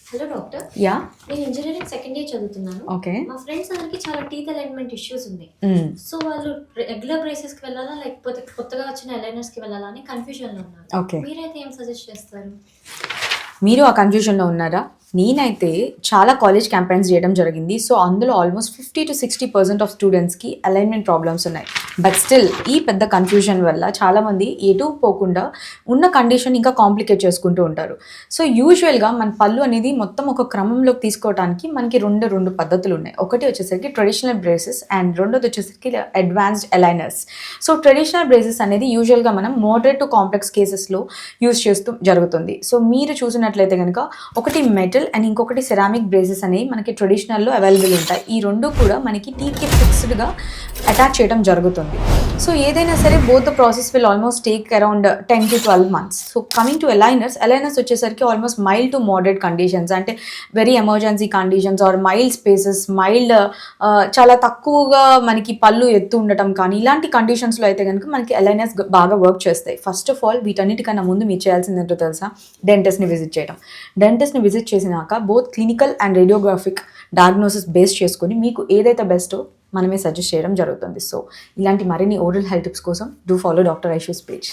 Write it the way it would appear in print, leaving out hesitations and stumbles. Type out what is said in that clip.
Hello doctor. Yeah. నేను engineering second year చదువుతున్నాను. Okay. మా ఫ్రెండ్స్ అందరికి చాలా టీత్ అలైన్మెంట్ ఇష్యూస్ ఉన్నాయి. సో వాళ్ళు రెగ్యులర్ బ్రేసెస్ కి వెళ్ళాలా లేకపోతే కొత్తగా వచ్చిన అలైనర్స్ కి వెళ్ళాలా అని కన్ఫ్యూజన్ లో ఉన్నారు. ఓకే. మీరైతే ఏం సజెస్ట్ చేస్తారు? మీరు ఆ కన్ఫ్యూజన్లో ఉన్నారా? నేనైతే చాలా కాలేజ్ క్యాంపెయిన్స్ చేయడం జరిగింది. సో అందులో ఆల్మోస్ట్ 50-60% ఆఫ్ స్టూడెంట్స్కి అలైన్మెంట్ ప్రాబ్లమ్స్ ఉన్నాయి. బట్ స్టిల్ ఈ పెద్ద కన్ఫ్యూజన్ వల్ల చాలామంది ఎటు పోకుండా ఉన్న కండిషన్ ఇంకా కాంప్లికేట్ చేసుకుంటూ ఉంటారు. సో యూజువల్గా మన పళ్ళు అనేది మొత్తం ఒక క్రమంలోకి తీసుకోవడానికి మనకి రెండు పద్ధతులు ఉన్నాయి. ఒకటి వచ్చేసరికి ట్రెడిషనల్ బ్రేసెస్ అండ్ రెండోది వచ్చేసరికి advanced aligners. So traditional braces అనేది యూజువల్గా మనం మోడరేట్ టు కాంప్లెక్స్ కేసెస్లో యూజ్ చేస్తూ జరుగుతుంది. సో మీరు చూసినట్లయితే కనుక ఒకటి మెటల్ అండ్ ఇంకొకటి సెరామిక్ బ్రేసెస్ అనేవి మనకి ట్రెడిషనల్లో అవైలబుల్ ఉంటాయి. ఈ రెండు కూడా మనకి టీత్కి ఫిక్స్డ్గా అటాచ్ చేయడం జరుగుతుంది. సో ఏదైనా సరే both the process will almost take around 10 to 12 months. So coming to aligners వచ్చేసరికి almost mild to moderate conditions, అంటే very emergency conditions or mild spaces, చాలా తక్కువగా మనకి పళ్ళు ఎత్తు ఉండటం కానీ ఇలాంటి కండిషన్స్లో అయితే కనుక మనకి అలైనర్స్ బాగా వర్క్ చేస్తాయి. ఫస్ట్ ఆఫ్ ఆల్ వీటన్నిటికన్నా ముందు మీరు చేయాల్సింది ఏంటో తెలుసా? డెంటిస్ట్ని విజిట్ చేయడం. డెంటిస్ట్ని విజిట్ చేసినాక both clinical and radiographic diagnosis base చేసుకొని మీకు ఏదైతే బెస్టో మనమే సజెస్ట్ చేయడం జరుగుతుంది. సో ఇలాంటి మరిన్ని ఓరల్ హెల్త్ టిప్స్ కోసం డూ ఫాలో డాక్టర్ ఐషూస్ పేజ్.